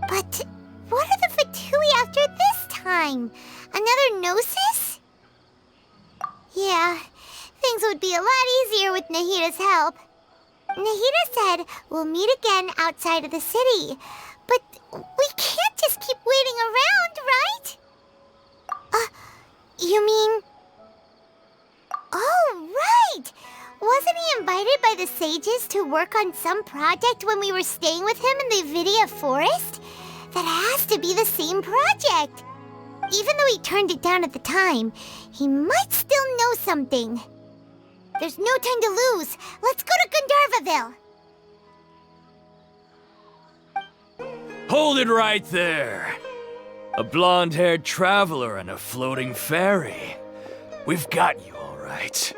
But what are the Fatui after this time? Another Gnosis? Yeah, things would be a lot easier with Nahida's help. Nahida said we'll meet again outside of the city. But we can't just keep waiting around, right? You mean... Oh, right! Wasn't he invited by the sages to work on some project when we were staying with him in the Vidia forest? That has to be the same project. Even though he turned it down at the time, he might still know something. There's no time to lose. Let's go to Gandharvaville. Hold it right there. A blonde-haired traveler and a floating fairy. We've got you all right.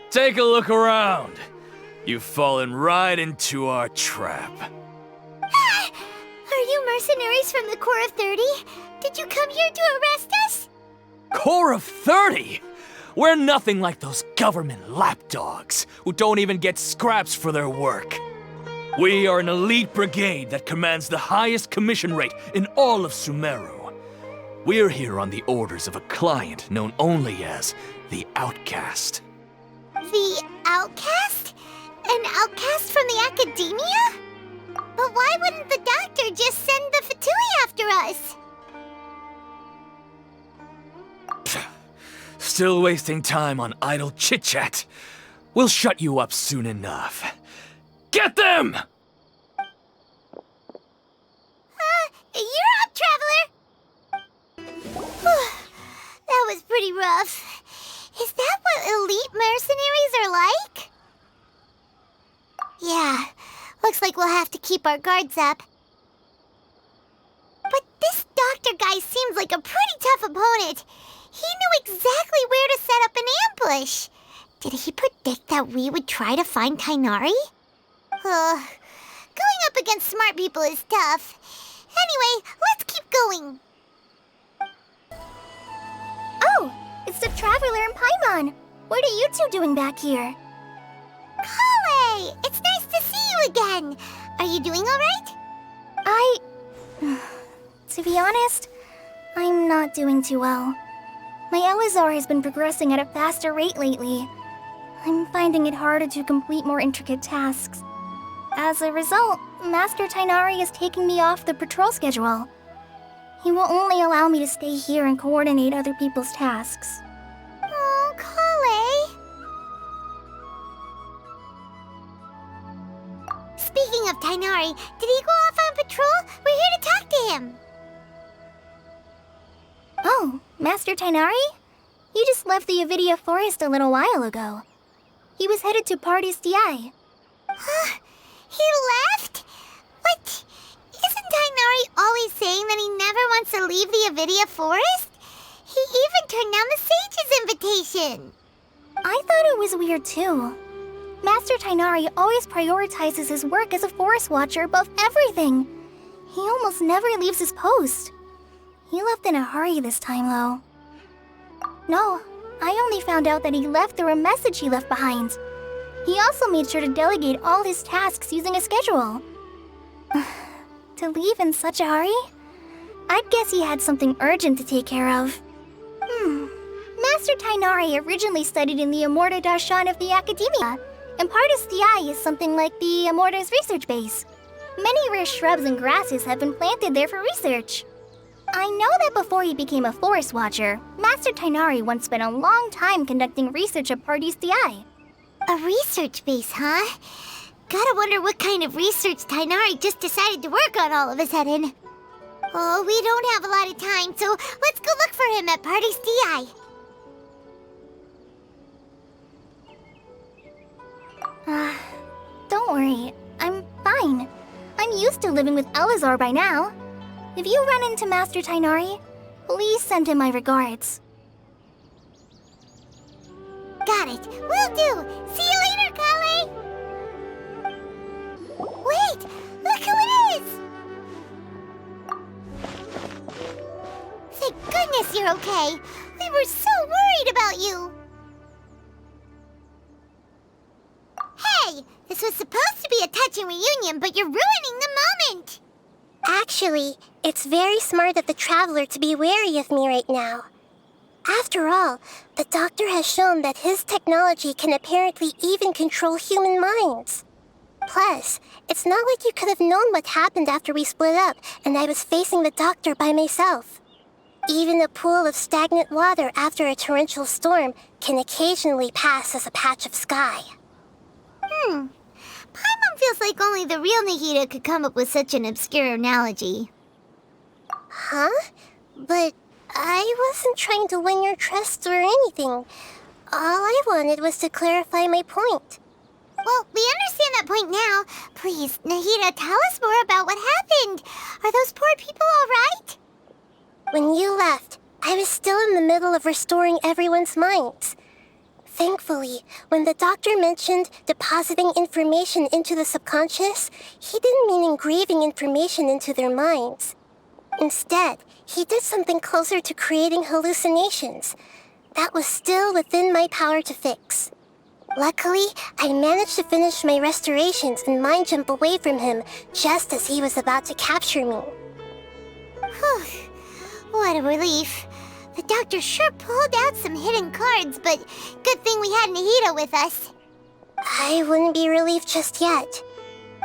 Take a look around. You've fallen right into our trap. Are you mercenaries from the Corps of 30? Did you come here to arrest us? Corps of 30? We're nothing like those government lapdogs who don't even get scraps for their work. We are an elite brigade that commands the highest commission rate in all of Sumeru. We're here on the orders of a client known only as the Outcast. The Outcast? An outcast from the Akademiya? But why wouldn't the Doctor just send the Fatui after us? Still wasting time on idle chit-chat. We'll shut you up soon enough. Get them! You're up, Traveler! That was pretty rough. Is that what elite mercenaries are like? Yeah, looks like we'll have to keep our guards up. But this doctor guy seems like a pretty tough opponent. He knew exactly where to set up an ambush. Did he predict that we would try to find Tighnari? Going up against smart people is tough. Anyway, let's keep going. Oh, it's the Traveler and Paimon. What are you two doing back here? Kale, it's nice to see you again. Are you doing all right? To be honest, I'm not doing too well. My Elazar has been progressing at a faster rate lately. I'm finding it harder to complete more intricate tasks. As a result, Master Tighnari is taking me off the patrol schedule. He will only allow me to stay here and coordinate other people's tasks. Oh, Kale. Speaking of Tighnari, did he go off on patrol? We're here to talk to him. Oh, Master Tighnari? You just left the Avidia Forest a little while ago. He was headed to Party's DI. Huh? He left? But isn't Tighnari always saying that he never wants to leave the Avidia Forest? He even turned down the Sage's invitation. I thought it was weird too. Master Tighnari always prioritizes his work as a forest watcher above everything. He almost never leaves his post. He left in a hurry this time, though. No, I only found out that he left through a message he left behind. He also made sure to delegate all his tasks using a schedule. To leave in such a hurry? I'd guess he had something urgent to take care of. Master Tighnari originally studied in the Immorta Darshan of the Akademiya, and Partis DI is something like the Immorta's research base. Many rare shrubs and grasses have been planted there for research. I know that before he became a forest watcher, Master Tighnari once spent a long time conducting research at Partis DI. A research base, huh? Gotta wonder what kind of research Tighnari just decided to work on all of a sudden. Oh, we don't have a lot of time, so let's go look for him at Party's DI. Don't worry, I'm fine. I'm used to living with Elazar by now. If you run into Master Tighnari, please send him my regards. Got it. Will do. See you later, Kale. Wait, look who it is. Thank goodness you're okay. We were so worried about you. Hey, this was supposed to be a touching reunion, but you're ruining the moment. Actually, it's very smart of the Traveler to be wary of me right now. After all, the Doctor has shown that his technology can apparently even control human minds. Plus, it's not like you could have known what happened after we split up and I was facing the Doctor by myself. Even a pool of stagnant water after a torrential storm can occasionally pass as a patch of sky. Paimon feels like only the real Nahida could come up with such an obscure analogy. Huh? But I wasn't trying to win your trust or anything. All I wanted was to clarify my point. Well, we understand that point now. Please, Nahida, tell us more about what happened. Are those poor people all right? When you left, I was still in the middle of restoring everyone's minds. Thankfully, when the Doctor mentioned depositing information into the subconscious, he didn't mean engraving information into their minds. Instead, he did something closer to creating hallucinations. That was still within my power to fix. Luckily, I managed to finish my restorations and mind jump away from him just as he was about to capture me. Whew. What a relief. The Doctor sure pulled out some hidden cards, but good thing we had Nahida with us. I wouldn't be relieved just yet.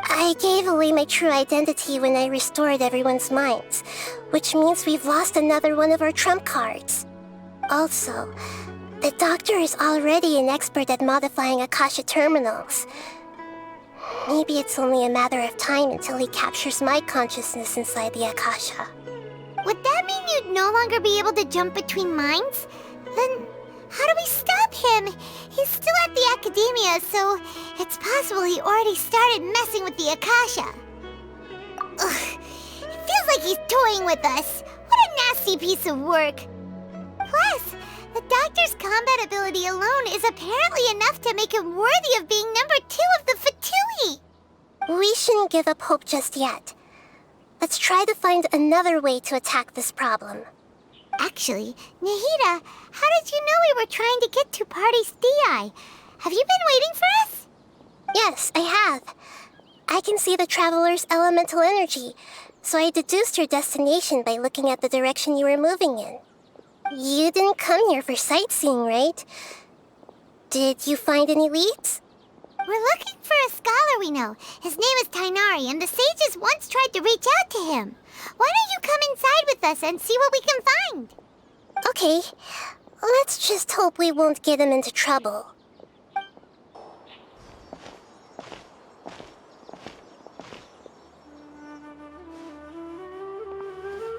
I gave away my true identity when I restored everyone's minds, which means we've lost another one of our trump cards. Also, the Doctor is already an expert at modifying Akasha terminals. Maybe it's only a matter of time until he captures my consciousness inside the Akasha. Would that mean you'd no longer be able to jump between minds? Then how do we stop him? He's still at the Akademiya, so it's possible he already started messing with the Akasha. Ugh, it feels like he's toying with us. What a nasty piece of work. Plus, the doctor's combat ability alone is apparently enough to make him worthy of being number 2 of the Fatui. We shouldn't give up hope just yet. Let's try to find another way to attack this problem. Actually, Nahida, how did you know we were trying to get to Party's DI? Have you been waiting for us? Yes, I have. I can see the Traveler's elemental energy, so I deduced your destination by looking at the direction you were moving in. You didn't come here for sightseeing, right? Did you find any leads? We're looking for a scholar we know. His name is Tainari, and the sages once tried to reach out to him. Why don't you come inside with us and see what we can find? Okay, let's just hope we won't get him into trouble.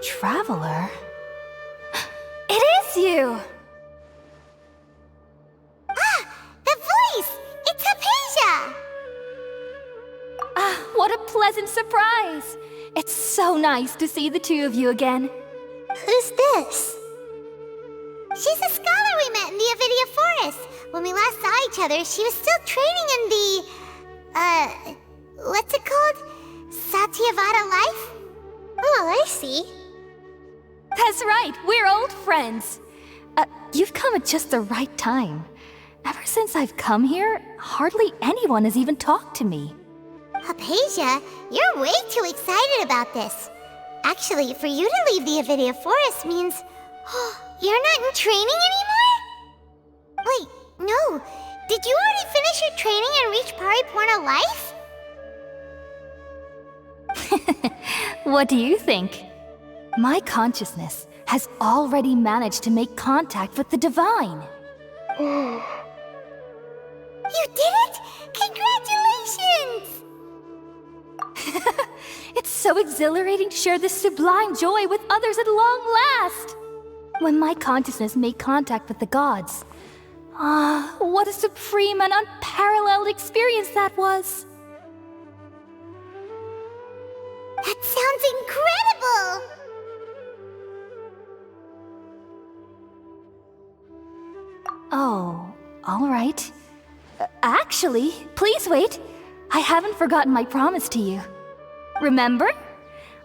Traveler? It is you! Ah! The voice! It's Hypatia! Ah, what a pleasant surprise! It's so nice to see the two of you again. Who's this? She's a scholar we met in the Avidia Forest. When we last saw each other, she was still training in the... what's it called? Satyavada life? Oh, I see. That's right, we're old friends. You've come at just the right time. Ever since I've come here, hardly anyone has even talked to me. Hypatia, you're way too excited about this. Actually, for you to leave the Avidia Forest means... you're not in training anymore? Wait, no. Did you already finish your training and reach Paripurna life? What do you think? My consciousness has already managed to make contact with the divine. You did it? Congratulations! It's so exhilarating to share this sublime joy with others at long last. When my consciousness made contact with the gods. Ah, what a supreme and unparalleled experience that was. That sounds incredible! Oh, all right. Actually, please wait. I haven't forgotten my promise to you. Remember?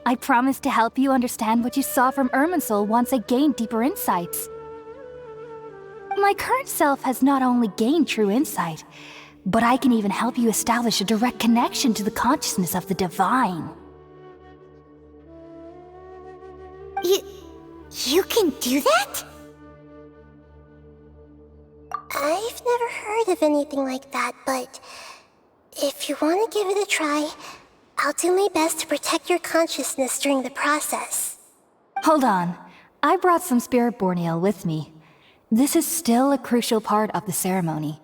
I promised to help you understand what you saw from Irminsul once I gained deeper insights. My current self has not only gained true insight, but I can even help you establish a direct connection to the consciousness of the divine. You can do that? I've never heard of anything like that, but if you want to give it a try, I'll do my best to protect your consciousness during the process. Hold on. I brought some spirit borneal with me. This is still a crucial part of the ceremony.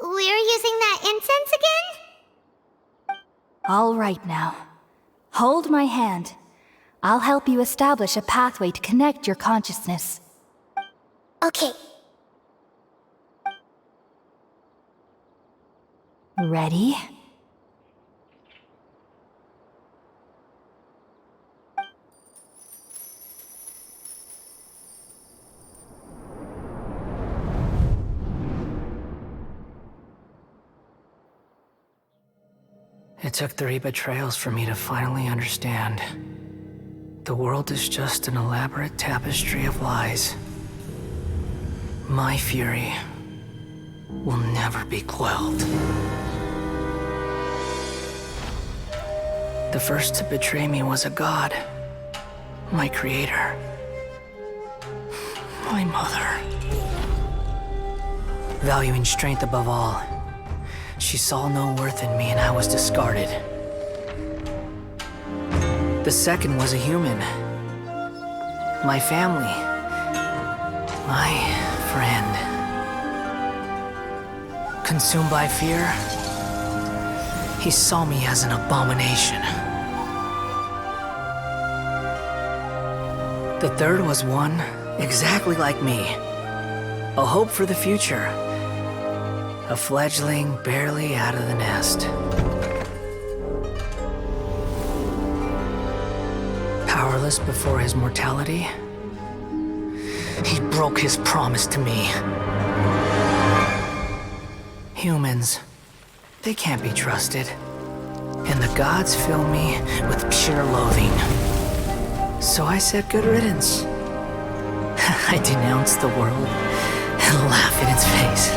We're using that incense again? All right now. Hold my hand. I'll help you establish a pathway to connect your consciousness. Okay. Ready? It took 3 betrayals for me to finally understand. The world is just an elaborate tapestry of lies. My fury will never be quelled. The first to betray me was a god. My creator. My mother. Valuing strength above all, she saw no worth in me and I was discarded. The second was a human. My family. My friend. Consumed by fear, he saw me as an abomination. The third was one exactly like me. A hope for the future, A fledgling barely out of the nest. Powerless before his mortality, he broke his promise to me. Humans, they can't be trusted. And the gods fill me with pure loathing. So I said good riddance. I denounced the world and laugh in its face.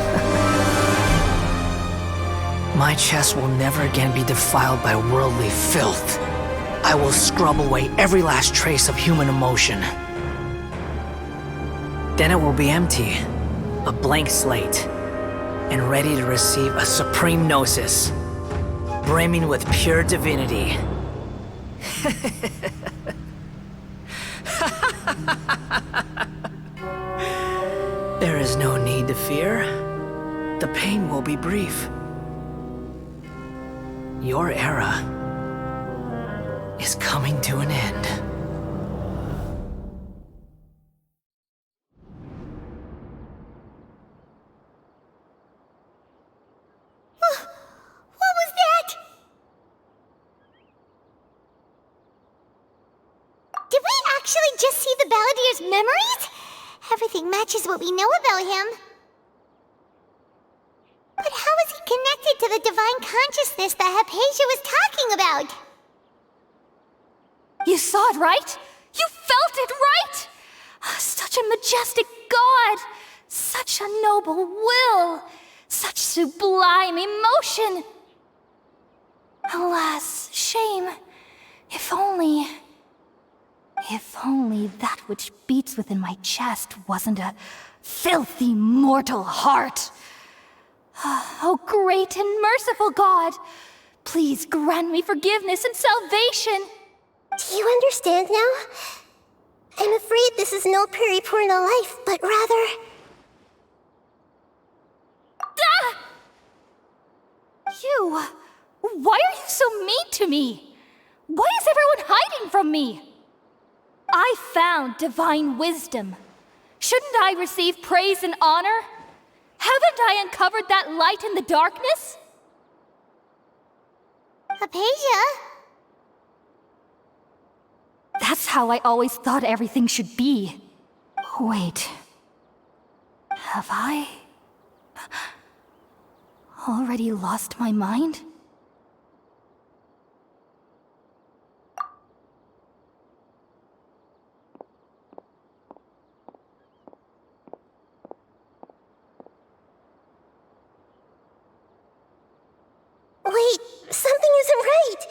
My chest will never again be defiled by worldly filth. I will scrub away every last trace of human emotion. Then it will be empty, a blank slate, and ready to receive a supreme gnosis, brimming with pure divinity. There is no need to fear. The pain will be brief. Your era is coming to an end. What was that? Did we actually just see the balladeer's memories? Everything matches what we know about him. But how is he connected to the divine consciousness that Hypatia was talking about? You saw it, right? You felt it, right? Such a majestic god! Such a noble will! Such sublime emotion! Alas, shame. If only that which beats within my chest wasn't a filthy mortal heart. Oh, great and merciful God, please grant me forgiveness and salvation. Do you understand now? I'm afraid this is no Purna life, but rather... Ah! You! Why are you so mean to me? Why is everyone hiding from me? I found divine wisdom. Shouldn't I receive praise and honor? Haven't I uncovered that light in the darkness? Hypatia? That's how I always thought everything should be. Wait. Have I already lost my mind? Wait, something isn't right!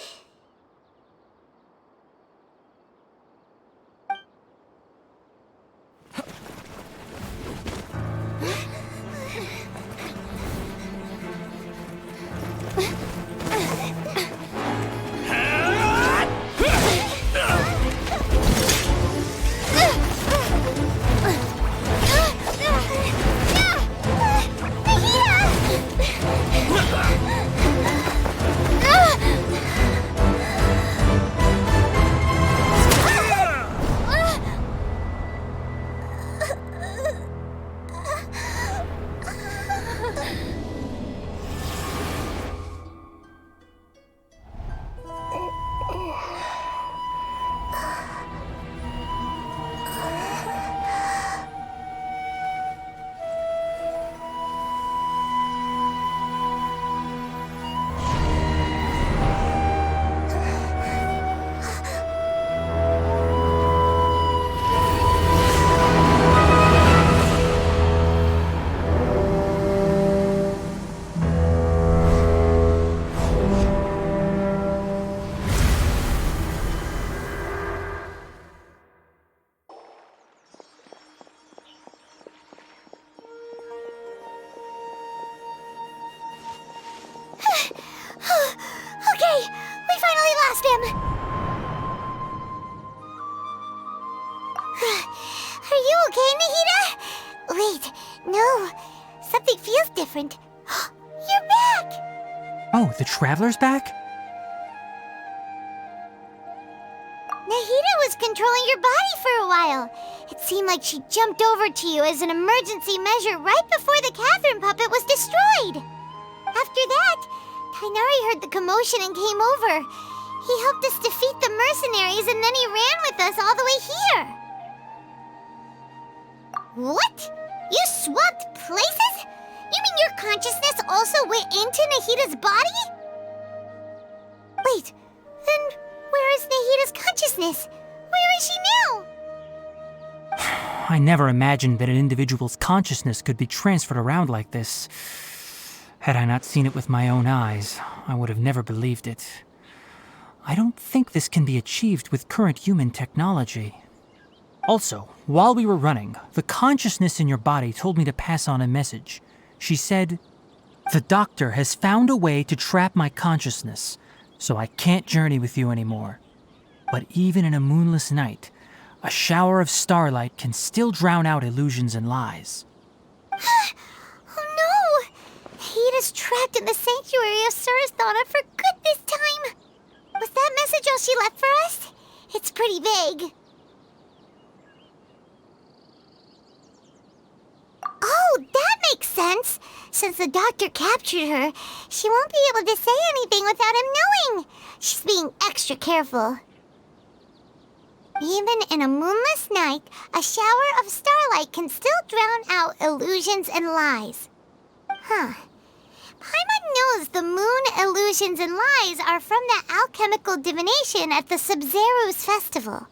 Okay, we finally lost him! Are you okay, Nahida? Wait, no. Something feels different. You're back! Oh, the Traveler's back? Nahida was was controlling your body for a while. It seemed like she jumped over to you as an emergency measure right before the Catherine puppet was destroyed. After that, Tainari heard the commotion and came over. He helped us defeat the mercenaries and then he ran with us all the way here. What? You swapped places? You mean your consciousness also went into Nahida's body? Wait, then where is Nahida's consciousness? Where is she now? I never imagined that an individual's consciousness could be transferred around like this. Had I not seen it with my own eyes, I would have never believed it. I don't think this can be achieved with current human technology. Also, while we were running, the consciousness in your body told me to pass on a message. She said, "The doctor has found a way to trap my consciousness, so I can't journey with you anymore. But even in a moonless night, a shower of starlight can still drown out illusions and lies." Oh no! Nahida's trapped in the sanctuary of Sumeru for good this time. Was that message all she left for us? It's pretty vague. Oh, that makes sense. Since the doctor captured her, she won't be able to say anything without him knowing. She's being extra careful. Even in a moonless night, a shower of starlight can still drown out illusions and lies. Huh. Paimon knows the moon illusions and lies are from the alchemical divination at the Sub-Zeru's festival.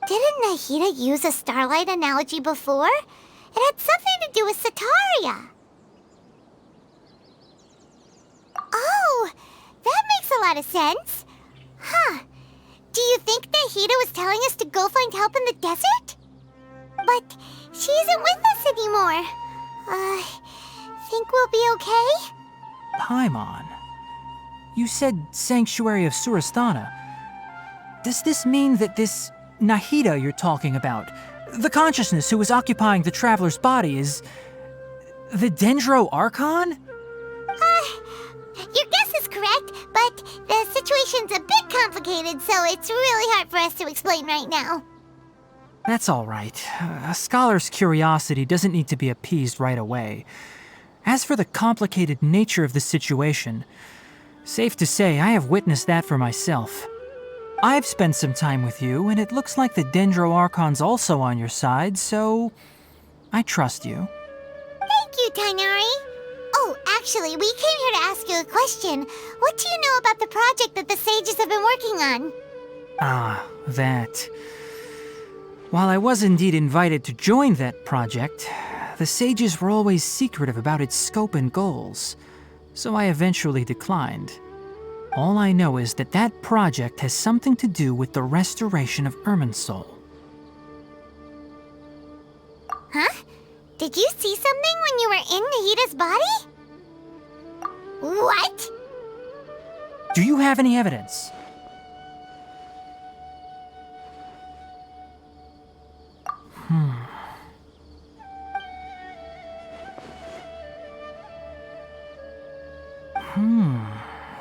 Didn't Nahida use a starlight analogy before? It had something to do with Sataria. Oh, that makes a lot of sense. Huh. Do you think Nahida was telling us to go find help in the desert? But she isn't with us anymore. Think we'll be okay? Paimon, you said Sanctuary of Sumeru. Does this mean that this Nahida you're talking about, the consciousness who was occupying the traveler's body, is the Dendro Archon? Your guess is correct, but the situation's a bit complicated, so it's really hard for us to explain right now. That's all right. A scholar's curiosity doesn't need to be appeased right away. As for the complicated nature of the situation, safe to say I have witnessed that for myself. I've spent some time with you, and it looks like the Dendro Archon's also on your side, so I trust you. Thank you, Tainari. Oh, actually, we came here to ask you a question. What do you know about the project that the sages have been working on? Ah, that. While I was indeed invited to join that project, the sages were always secretive about its scope and goals, so I eventually declined. All I know is that that project has something to do with the restoration of Irminsul. Huh? Did you see something when you were in Nahida's body? What? Do you have any evidence?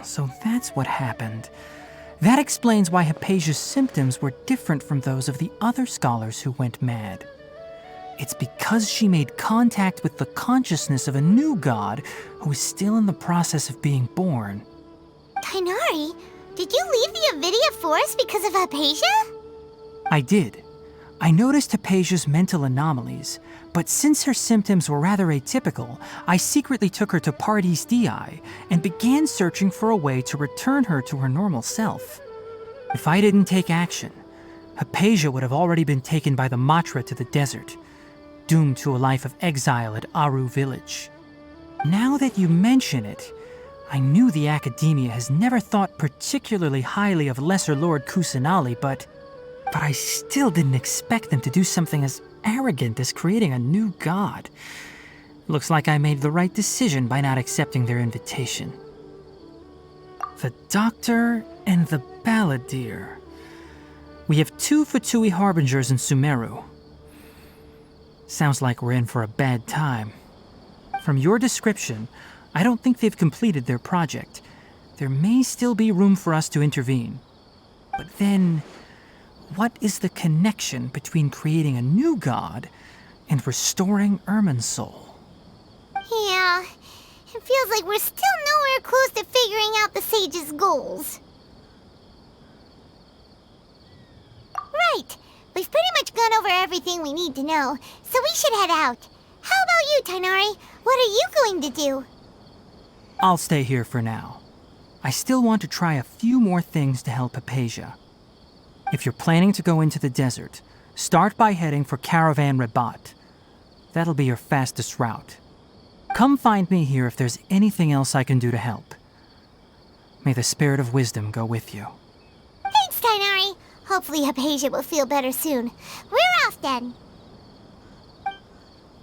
So that's what happened. That explains why Hypatia's symptoms were different from those of the other scholars who went mad. It's because she made contact with the consciousness of a new god who is still in the process of being born. Tainari, did you leave the Avidia Forest because of Hypatia? I did. I noticed Hypatia's mental anomalies, but since her symptoms were rather atypical, I secretly took her to Pardes Dii and began searching for a way to return her to her normal self. If I didn't take action, Hypatia would have already been taken by the Matra to the desert, doomed to a life of exile at Aru village. Now that you mention it, I knew the Akademiya has never thought particularly highly of Lesser Lord Kusanali, but I still didn't expect them to do something as arrogant as creating a new god. Looks like I made the right decision by not accepting their invitation. The Doctor and the Balladeer. We have 2 Fatui Harbingers in Sumeru. Sounds like we're in for a bad time. From your description, I don't think they've completed their project. There may still be room for us to intervene. But then, what is the connection between creating a new god and restoring Irminsul? Yeah, it feels like we're still nowhere close to figuring out the sage's goals. Right, we've pretty much gone over everything we need to know, so we should head out. How about you, Tighnari? What are you going to do? I'll stay here for now. I still want to try a few more things to help Hypatia. If you're planning to go into the desert, start by heading for Caravan Rabat. That'll be your fastest route. Come find me here if there's anything else I can do to help. May the spirit of wisdom go with you. Thanks, Tighnari. Hopefully Hypatia will feel better soon. We're off then.